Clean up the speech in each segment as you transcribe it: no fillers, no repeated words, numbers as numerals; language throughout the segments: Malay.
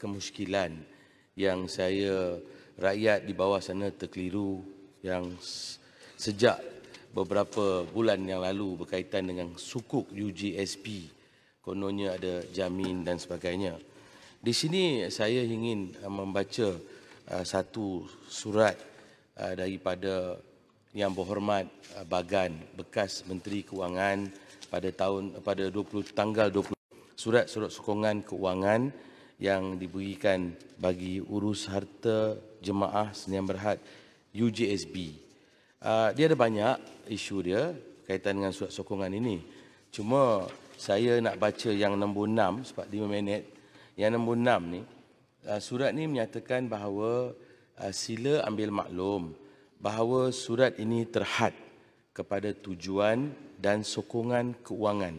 kemusykilan yang rakyat di bawah sana terkeliru yang sejak beberapa bulan yang lalu berkaitan dengan sukuk UGSP, kononnya ada jamin dan sebagainya. Di sini saya ingin membaca satu surat daripada Yang Berhormat Bagan, bekas Menteri Kewangan pada tanggal 20, surat sokongan keuangan yang diberikan bagi urus harta jemaah Sdn Bhd UGSB. Dia ada banyak isu dia kaitan dengan surat sokongan ini. Cuma saya nak baca yang nombor 6 sebab 5 minit. Yang nombor 6 ni, surat ni menyatakan bahawa sila ambil maklum bahawa surat ini terhad kepada tujuan dan sokongan keuangan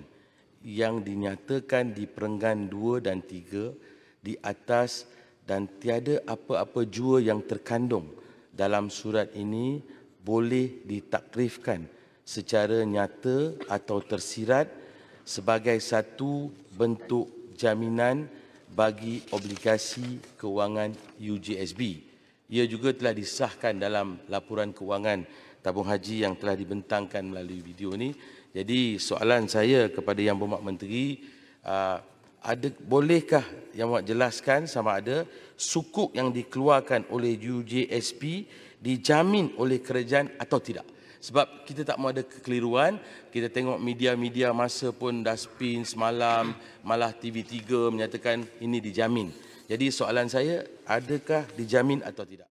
yang dinyatakan di perenggan 2 dan 3 di atas dan tiada apa-apa jua yang terkandung dalam surat ini boleh ditakrifkan secara nyata atau tersirat sebagai satu bentuk jaminan bagi obligasi kewangan UGSB. Ia juga telah disahkan dalam laporan kewangan tabung haji yang telah dibentangkan melalui video ini. Jadi soalan saya kepada Yang Berhormat Menteri, bolehkah Yang Berhormat jelaskan sama ada sukuk yang dikeluarkan oleh UGSP dijamin oleh kerajaan atau tidak? Sebab kita tak mahu ada kekeliruan, kita tengok media-media masa pun dah spin semalam, malah TV3 menyatakan ini dijamin. Jadi soalan saya, adakah dijamin atau tidak?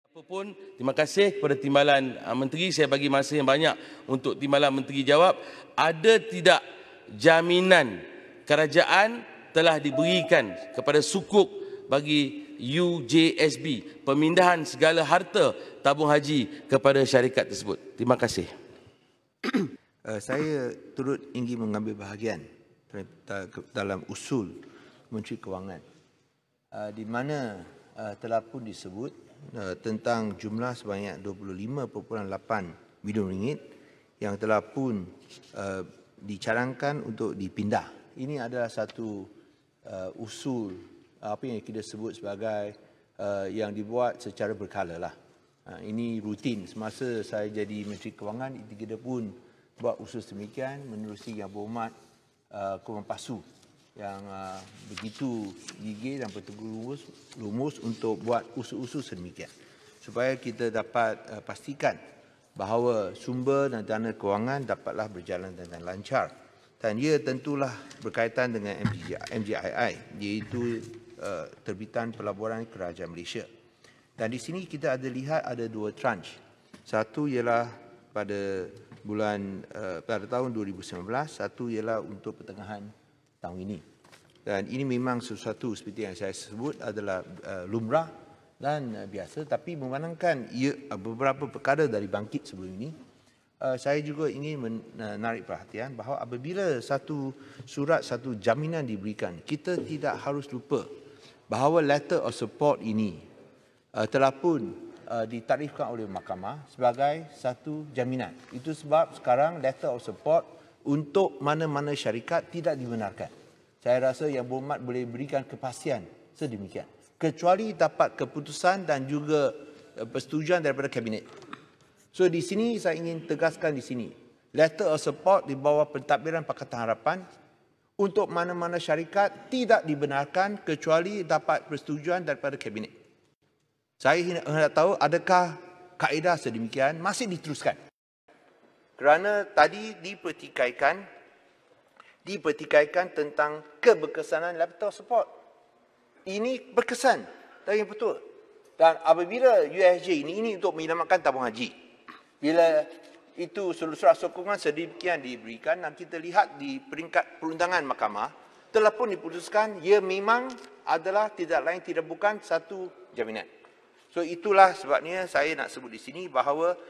Apapun, terima kasih kepada Timbalan Menteri. Saya bagi masa yang banyak untuk Timbalan Menteri jawab. Ada tidak jaminan kerajaan telah diberikan kepada sukuk bagi UJSB, pemindahan segala harta tabung haji kepada syarikat tersebut? Terima kasih. Saya turut ingin mengambil bahagian dalam usul Menteri Kewangan, di mana telah pun disebut tentang jumlah sebanyak 25.8 bilion ringgit yang telah pun dicarangkan untuk dipindah. Ini adalah satu usul apa yang kita sebut sebagai yang dibuat secara berkala lah. Ini rutin. Semasa saya jadi Menteri Kewangan, kita pun buat usul sedemikian menerusi Yang Berhormat Kewan Pasu yang begitu gigih dan betul-betul lumus untuk buat usul-usul sedemikian supaya kita dapat pastikan bahawa sumber dan dana kewangan dapatlah berjalan dengan lancar. Dan ia tentulah berkaitan dengan MGII, iaitu terbitan pelaburan Kerajaan Malaysia. Dan di sini kita ada lihat ada dua tranche. Satu ialah pada tahun 2019, satu ialah untuk pertengahan tahun ini. Dan ini memang sesuatu seperti yang saya sebut adalah lumrah dan biasa, tapi memandangkan beberapa perkara dari bangkit sebelum ini, saya juga ingin menarik perhatian bahawa apabila satu surat, satu jaminan diberikan, kita tidak harus lupa bahawa letter of support ini telah pun ditarifkan oleh mahkamah sebagai satu jaminan. Itu sebab sekarang letter of support untuk mana-mana syarikat tidak dibenarkan. Saya rasa Yang Berhormat boleh berikan kepastian sedemikian, kecuali dapat keputusan dan juga persetujuan daripada Kabinet. So di sini saya ingin tegaskan di sini, letter of support di bawah pentadbiran Pakatan Harapan untuk mana-mana syarikat tidak dibenarkan kecuali dapat persetujuan daripada Kabinet. Saya hendak tahu adakah kaedah sedemikian masih diteruskan. Kerana tadi dipertikaikan tentang keberkesanan letter of support. Ini berkesan dan yang betul. Dan apabila USJ ini untuk menyelamatkan tabung haji. Bila itu surat sokongan sedemikian diberikan dan kita lihat di peringkat perundangan mahkamah telah pun diputuskan ia memang adalah tidak lain tidak bukan satu jaminan. So itulah sebabnya saya nak sebut di sini bahawa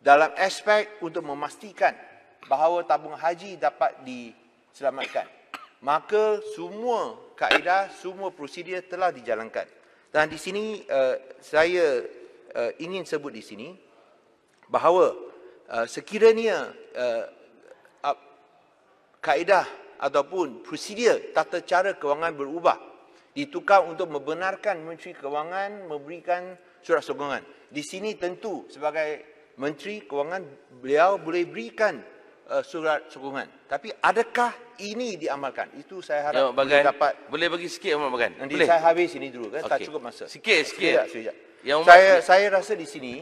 dalam aspek untuk memastikan bahawa tabung haji dapat diselamatkan, maka semua kaedah, semua prosedur telah dijalankan. Dan di sini saya ingin sebut di sini bahawa sekiranya kaedah ataupun prosedur tata cara kewangan berubah, ditukar untuk membenarkan Menteri Kewangan memberikan surat sokongan. Di sini tentu sebagai Menteri Kewangan beliau boleh berikan surat sokongan. Tapi adakah ini diamalkan? Itu saya harap boleh dapat. Boleh bagi sikit Yang Bagan? Nanti Boleh? saya habis ini dulu kan, tak Okey. cukup masa. Sikit. Sekejap. Yang Saya rasa di sini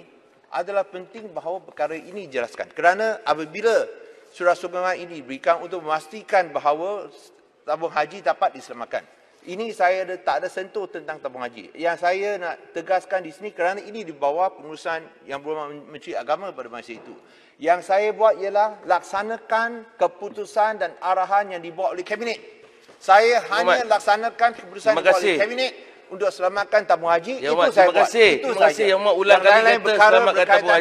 adalah penting bahawa perkara ini dijelaskan. Kerana apabila surat sokongan ini diberikan untuk memastikan bahawa tabung haji dapat diselamatkan. Ini saya tak ada sentuh tentang tabung haji. Yang saya nak tegaskan di sini kerana ini di bawah pengurusan Yang Berhormat Menteri Agama pada masa itu. Yang saya buat ialah laksanakan keputusan dan arahan yang dibawa oleh Kabinet. Saya hanya laksanakan keputusan yang dibawa oleh Kabinet untuk selamatkan tabung haji. Ya, itu saya buat. Terima kasih Yang Mohd ulang kali kata selamatkan tabung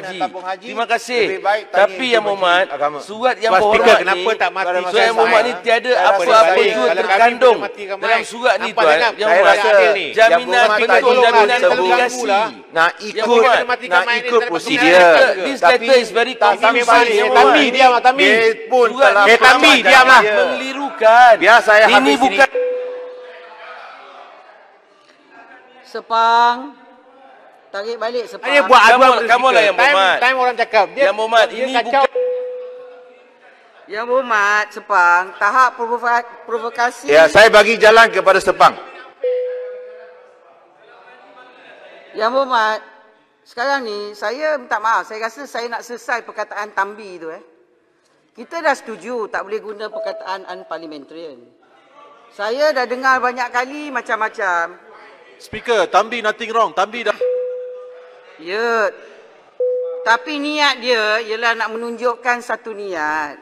haji. Terima kasih. Tapi Yang Mohd, surat Yang Berhormat ni, surat Yang Berhormat ni tiada apa-apa juga terkandung dalam surat ni tuan. Yang Mohd, jaminan pinjam, jaminan obligasi. Nak ikut prosedur. This letter is very confusing. Tami, diam lah Tami. Dia pun telah Tami, diamlah. Mengelirukan. Biar saya ini habis bukan Sepang. Tarik balik Sepang. Dia buat aduan. Kamu lah Yang Mohd. Time orang cakap. Yang Mohd, ini bukan Yang Berhormat Sepang, tahap provokasi. Ya, saya bagi jalan kepada Sepang. Yang Berhormat, sekarang ni saya minta maaf, saya rasa saya nak selesai perkataan Tambi tu Kita dah setuju tak boleh guna perkataan unparliamentarian. Saya dah dengar banyak kali macam-macam. Speaker, Tambi nothing wrong. Tambi dah. Ya. Tapi niat dia ialah nak menunjukkan satu niat.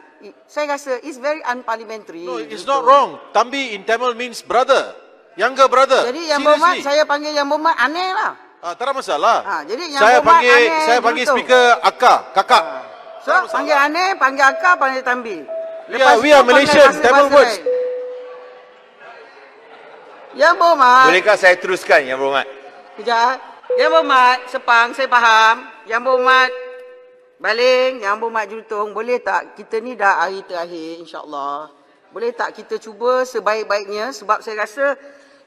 Saya rasa it's very unparliamentary. No, it's not wrong. Tambi in Tamil means brother. Younger brother. Jadi Yang Berhormat, saya panggil Yang Berhormat aneh lah. Tak ada masalah. Jadi Yang saya Berhormat panggil aneh saya panggil juntung. speaker Akak, kakak. So, panggil aneh, panggil akak, panggil Tambi. We are Malaysian, Tamil words. Yang Berhormat. Bolehkah saya teruskan Yang Berhormat? Kejap. Yang Berhormat, Sepang, saya faham. Yang Berhormat, Baling, Yang Berhormat Julutong, boleh tak kita ni dah hari terakhir insya-Allah. Boleh tak kita cuba sebaik-baiknya sebab saya rasa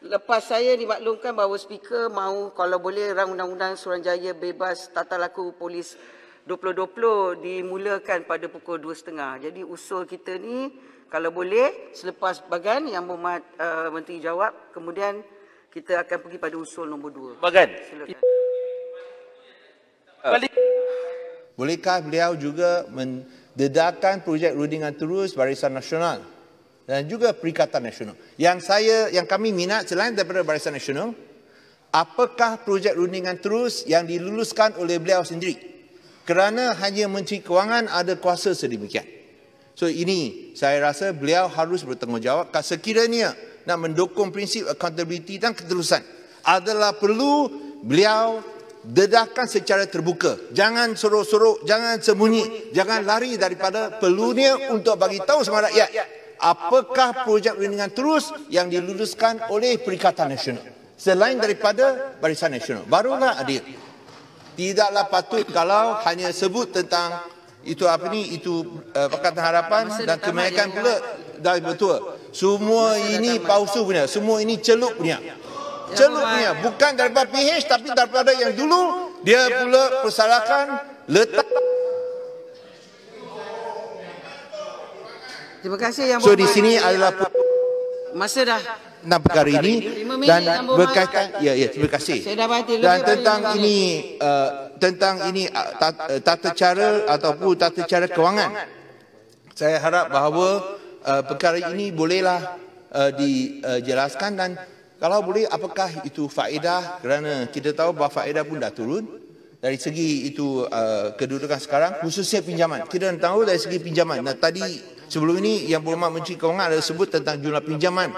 lepas saya dimaklumkan bahawa speaker mahu kalau boleh rang undang-undang Suruhanjaya bebas tata laku polis 2020 dimulakan pada pukul 2.30. Jadi usul kita ni kalau boleh selepas Bagan Yang Berhormat Menteri jawab, kemudian kita akan pergi pada usul nombor 2. Bagan. Silakan. Bolehkah beliau juga mendedahkan projek rundingan terus Barisan Nasional dan juga Perikatan Nasional? Yang kami minat selain daripada Barisan Nasional, apakah projek rundingan terus yang diluluskan oleh beliau sendiri? Kerana hanya Menteri Kewangan ada kuasa sedemikian. So ini saya rasa beliau harus bertanggungjawab sekiranya nak mendukung prinsip accountability dan keterusan. Adalah perlu beliau dedahkan secara terbuka. Jangan sorok-sorok, jangan sembunyi, jangan lari daripada perlunya untuk bagi tahu sama rakyat apakah projek rundingan terus yang diluluskan oleh Perikatan Nasional selain daripada Barisan Nasional. Barulah adil. Tidaklah patut kalau hanya sebut tentang itu Pakatan Harapan dan Kemerdekaan pula dah betul. Semua ini palsu punya, semua ini celup punya. Celup punya, bukan daripada PH tapi daripada yang dulu dia pula persalahkan letak. Terima kasih Yang So Berhormat. di sini adalah masa dah enam perkara ini dan berkaitan terima kasih. Saya dah baca Dan tentang ini tata cara ataupun tata cara kewangan. Saya harap bahawa perkara ini bolehlah dijelaskan dan kalau boleh apakah itu faedah, kerana kita tahu bahawa faedah pun dah turun dari segi itu kedudukan sekarang khususnya pinjaman. Kita tahu dari segi pinjaman. Nah, tadi sebelum ini Yang Berhormat Menteri Kewangan ada sebut tentang jumlah pinjaman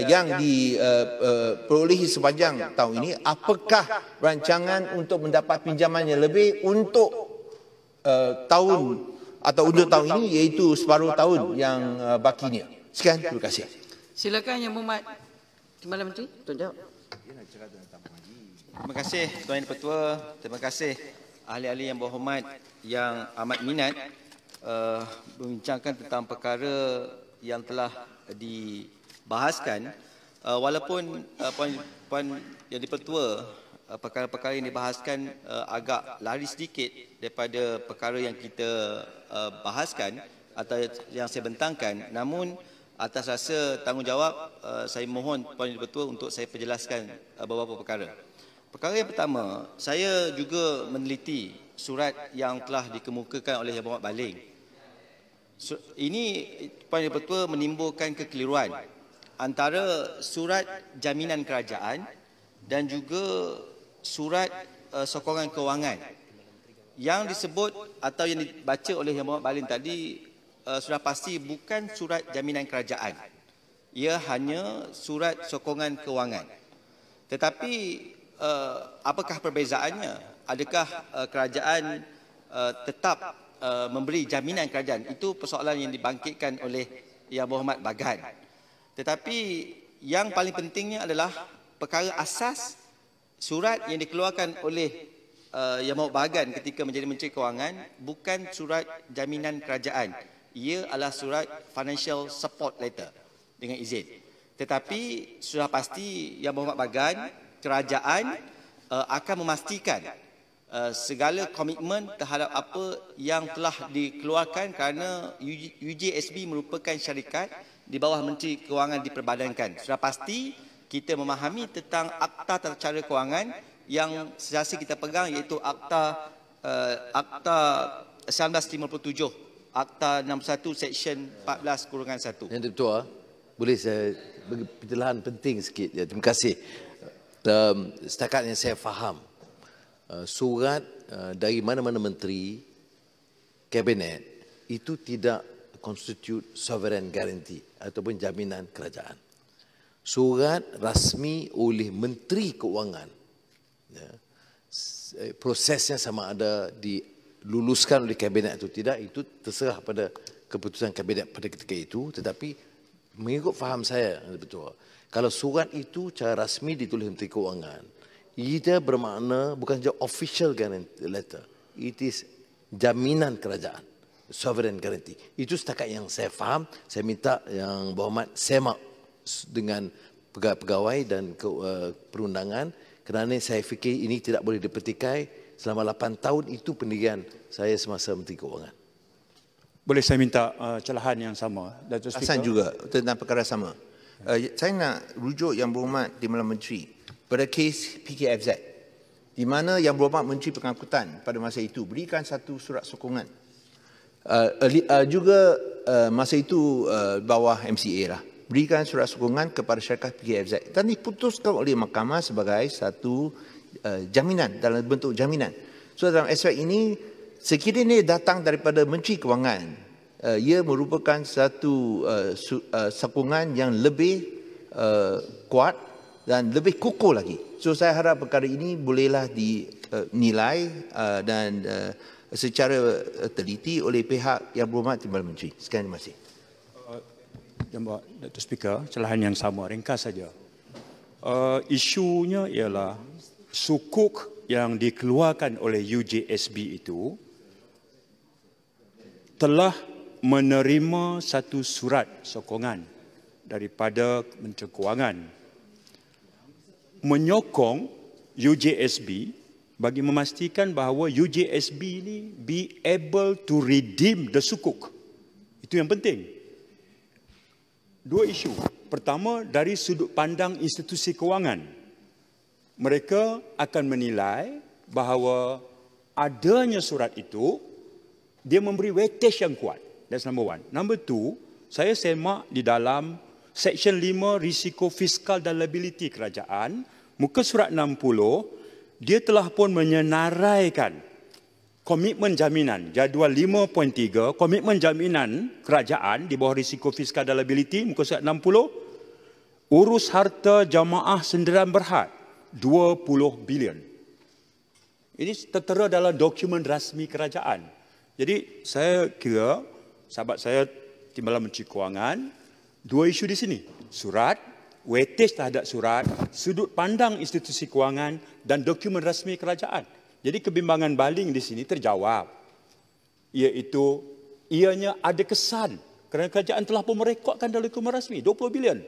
yang diperolehi sepanjang tahun ini. Apakah rancangan untuk mendapat pinjaman yang lebih untuk tahun atau untuk tahun ini, iaitu separuh tahun yang bakinya. Sekian, terima kasih. Silakan Yang Berhormat Timbalan Menteri, Tuan jawab. Terima kasih Tuan Yang Dipertua, terima kasih ahli-ahli yang berhormat yang amat minat membincangkan tentang perkara yang telah dibahaskan, walaupun Puan Yang di-Pertua, perkara-perkara yang dibahaskan agak lari sedikit daripada perkara yang kita bahaskan atau yang saya bentangkan, namun atas rasa tanggungjawab saya mohon Puan Yang di-Pertua untuk saya perjelaskan beberapa perkara. Perkara yang pertama, saya juga meneliti surat yang telah dikemukakan oleh Yang Berhormat Baling. Ini Puan Yang di-Pertua menimbulkan kekeliruan antara surat jaminan kerajaan dan juga surat sokongan kewangan. Yang disebut atau yang dibaca oleh Yang Berhormat Baling tadi sudah pasti bukan surat jaminan kerajaan. Ia hanya surat sokongan kewangan. Tetapi apakah perbezaannya? Adakah kerajaan tetap memberi jaminan kerajaan? Itu persoalan yang dibangkitkan oleh Yang Berhormat Bagan. Tetapi yang paling pentingnya adalah perkara asas surat yang dikeluarkan oleh Yang Berhormat Bagan ketika menjadi Menteri Kewangan bukan surat jaminan kerajaan. Ia adalah surat financial support letter dengan izin. Tetapi sudah pasti Yang Berhormat Bagan, kerajaan akan memastikan segala komitmen terhadap apa yang telah dikeluarkan kerana UJSB merupakan syarikat di bawah Menteri Kewangan diperbadankan. Sudah pasti kita memahami tentang Akta Tata Cara Kewangan yang sentiasa kita pegang, iaitu Akta 1957, Akta 61 Seksyen 14-1. Yang Ketua, boleh saya bagi pencerahan penting sikit. Ya, terima kasih. Setakat yang saya faham, surat dari mana-mana menteri kabinet itu tidak constitute sovereign guarantee ataupun jaminan kerajaan. Surat rasmi oleh Menteri Keuangan, ya, prosesnya sama ada diluluskan oleh kabinet atau tidak, itu terserah pada keputusan kabinet pada ketika itu. Tetapi mengikut faham saya, betul, kalau surat itu cara rasmi ditulis Menteri Keuangan, ia bermakna bukan saja official guarantee letter, it is jaminan kerajaan, sovereign guarantee. Itu setakat yang saya faham. Saya minta Yang Berhormat semak dengan pegawai dan perundangan, kerana saya fikir ini tidak boleh dipertikai. Selama 8 tahun itu pendirian saya semasa Menteri Keuangan. Boleh saya minta celahan yang sama? Hasan juga tentang perkara sama. Saya nak rujuk Yang Berhormat Timbalan Menteri pada kes PKFZ, di mana Yang Berhormat Menteri Pengangkutan pada masa itu berikan satu surat sokongan. Juga masa itu bawah MCA lah, berikan surat sokongan kepada syarikat PKFZ dan diputuskan oleh mahkamah sebagai satu jaminan, dalam bentuk jaminan. So dalam aspek ini, sekiranya datang daripada Menteri Kewangan, ia merupakan satu sokongan yang lebih kuat dan lebih kukuh lagi. So saya harap perkara ini bolehlah dinilai dan secara teliti oleh pihak Yang Berhormat Timbalan Menteri. Sekian, terima kasih. Datuk Speaker, celahan yang sama, ringkas saja. Isunya ialah sukuk yang dikeluarkan oleh UJSB itu telah menerima satu surat sokongan daripada Menteri Kewangan menyokong UJSB bagi memastikan bahawa UJSB ini be able to redeem the sukuk. Itu yang penting. Dua isu. Pertama, dari sudut pandang institusi kewangan, mereka akan menilai bahawa adanya surat itu dia memberi weightage yang kuat. That's number one. Number two, saya semak di dalam Seksyen 5 Risiko Fiskal dan Liability Kerajaan, muka surat 60, dia telah pun menyenaraikan komitmen jaminan, jadual 5.3, komitmen jaminan kerajaan di bawah risiko fiskal dan liability, muka surat 60, urus harta jamaah senderan berhad, 20 bilion. Ini tertera dalam dokumen rasmi kerajaan. Jadi saya kira, sahabat saya Timbalan Menteri Kewangan, dua isu di sini. Surat, weightage terhadap surat, sudut pandang institusi kewangan dan dokumen rasmi kerajaan. Jadi kebimbangan Baling di sini terjawab. iaitu ianya ada kesan kerana kerajaan telah pun merekodkan dalam dokumen rasmi 20 bilion.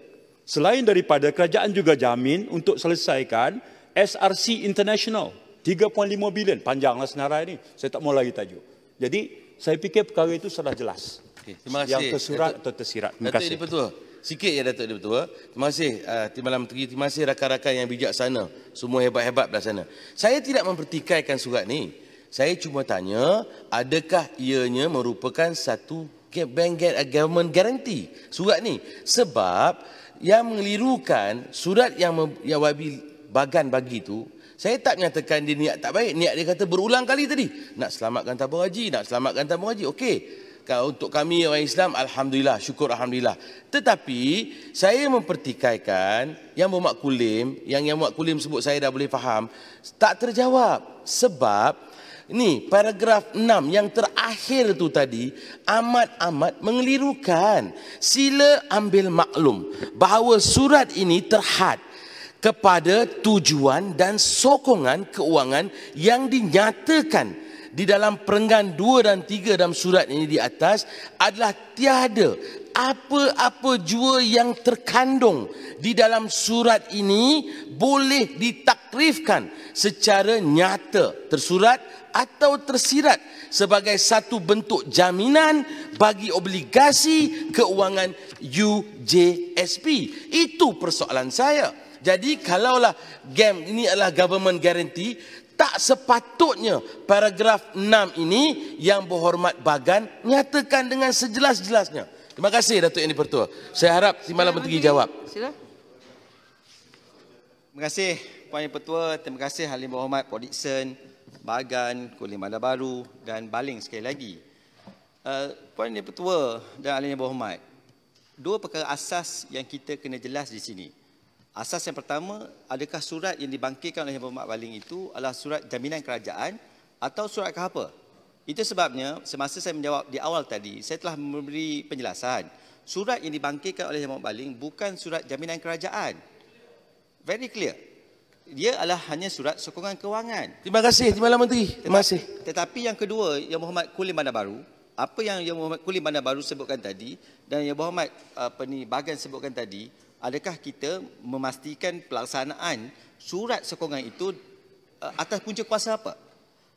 Selain daripada kerajaan juga jamin untuk selesaikan SRC International 3.5 bilion. Panjanglah senarai ni. Saya tak mau lagi tajuk. Jadi saya fikir perkara itu sudah jelas. Okay, terima kasih. Yang tersurat atau tersirat. Terima Datuk kasih. Yang Dipertua. Sikit ya Datuk Yang Dipertua. Terima kasih Timbalan Menteri. Terima kasih rakan-rakan yang bijaksana. Semua hebat-hebat belah sana. Saya tidak mempertikaikan surat ni. Saya cuma tanya, adakah ianya merupakan satu government guarantee surat ni? Sebab yang mengelirukan surat yang Wabi Bagan bagi tu, saya tak menyatakan dia niat tak baik. Niat dia kata berulang kali tadi. Nak selamatkan tabung haji, nak selamatkan tabung haji. Okey. Untuk kami orang Islam, Alhamdulillah, syukur Alhamdulillah. Tetapi, saya mempertikaikan yang Berhormat Kulim, yang Berhormat Kulim sebut saya dah boleh faham, tak terjawab. Sebab, ni paragraf 6 yang terakhir tu tadi amat-amat mengelirukan. Sila ambil maklum bahawa surat ini terhad kepada tujuan dan sokongan keuangan yang dinyatakan di dalam perenggan 2 dan 3 dalam surat ini di atas adalah tiada apa-apa jua yang terkandung di dalam surat ini boleh ditakrifkan secara nyata, tersurat atau tersirat sebagai satu bentuk jaminan bagi obligasi keuangan UJSP. Itu persoalan saya. Jadi kalaulah GAM ini adalah government guarantee, tak sepatutnya paragraf 6 ini yang Berhormat Bagan nyatakan dengan sejelas-jelasnya. Terima kasih Datuk Yang Dipertua. Saya harap Timbalan Menteri jawab. Sila. Terima kasih Puan Yang Pertua, terima kasih Ahli Berhormat Prof. Dickson, Bagan, Kulim Bandar Baru dan Baling sekali lagi. Puan Yang Pertua dan Ahli Yang Berhormat, dua perkara asas yang kita kena jelas di sini. Asas yang pertama, adakah surat yang dibangkitkan oleh Yang Berhormat Baling itu adalah surat jaminan kerajaan atau surat apa? Itu sebabnya semasa saya menjawab di awal tadi, saya telah memberi penjelasan. Surat yang dibangkitkan oleh Yang Berhormat Baling bukan surat jaminan kerajaan. Very clear. Dia adalah hanya surat sokongan kewangan. Terima kasih Timbalan Menteri. Terima kasih. Tetapi yang kedua, Yang Berhormat Kulim Bandar Baru, apa yang Yang Berhormat Kulim Bandar Baru sebutkan tadi dan Yang Berhormat Bagan sebutkan tadi, adakah kita memastikan pelaksanaan surat sokongan itu atas punca kuasa apa?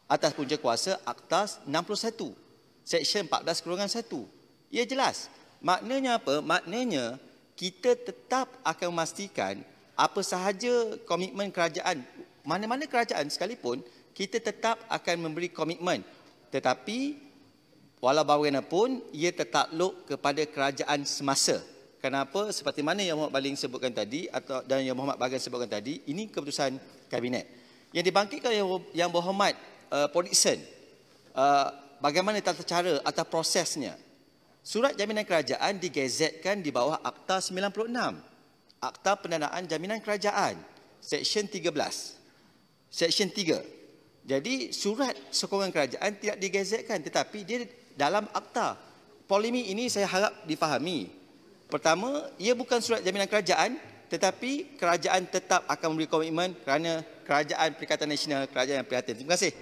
Atas punca kuasa Akta 61, Seksyen 14-1. Ia jelas. Maknanya apa? Maknanya kita tetap akan memastikan apa sahaja komitmen kerajaan, mana-mana kerajaan sekalipun, kita tetap akan memberi komitmen. Tetapi, walau bagaimanapun, ia tertakluk kepada kerajaan semasa. Kenapa? Seperti mana Yang Berhormat Baling sebutkan tadi, dan Yang Berhormat Bagan sebutkan tadi, ini keputusan Kabinet. Yang dibangkitkan Yang Berhormat Prof. Dickson, bagaimana tata cara atau prosesnya. Surat jaminan kerajaan digazetkan di bawah Akta 96. Akta Pendanaan Jaminan Kerajaan, Seksyen 13. Seksyen 3. Jadi surat sokongan kerajaan tidak digazetkan tetapi dia dalam akta. Polemik ini saya harap difahami. Pertama, ia bukan surat jaminan kerajaan tetapi kerajaan tetap akan memberi komitmen kerana kerajaan Perikatan Nasional, kerajaan yang prihatin. Terima kasih.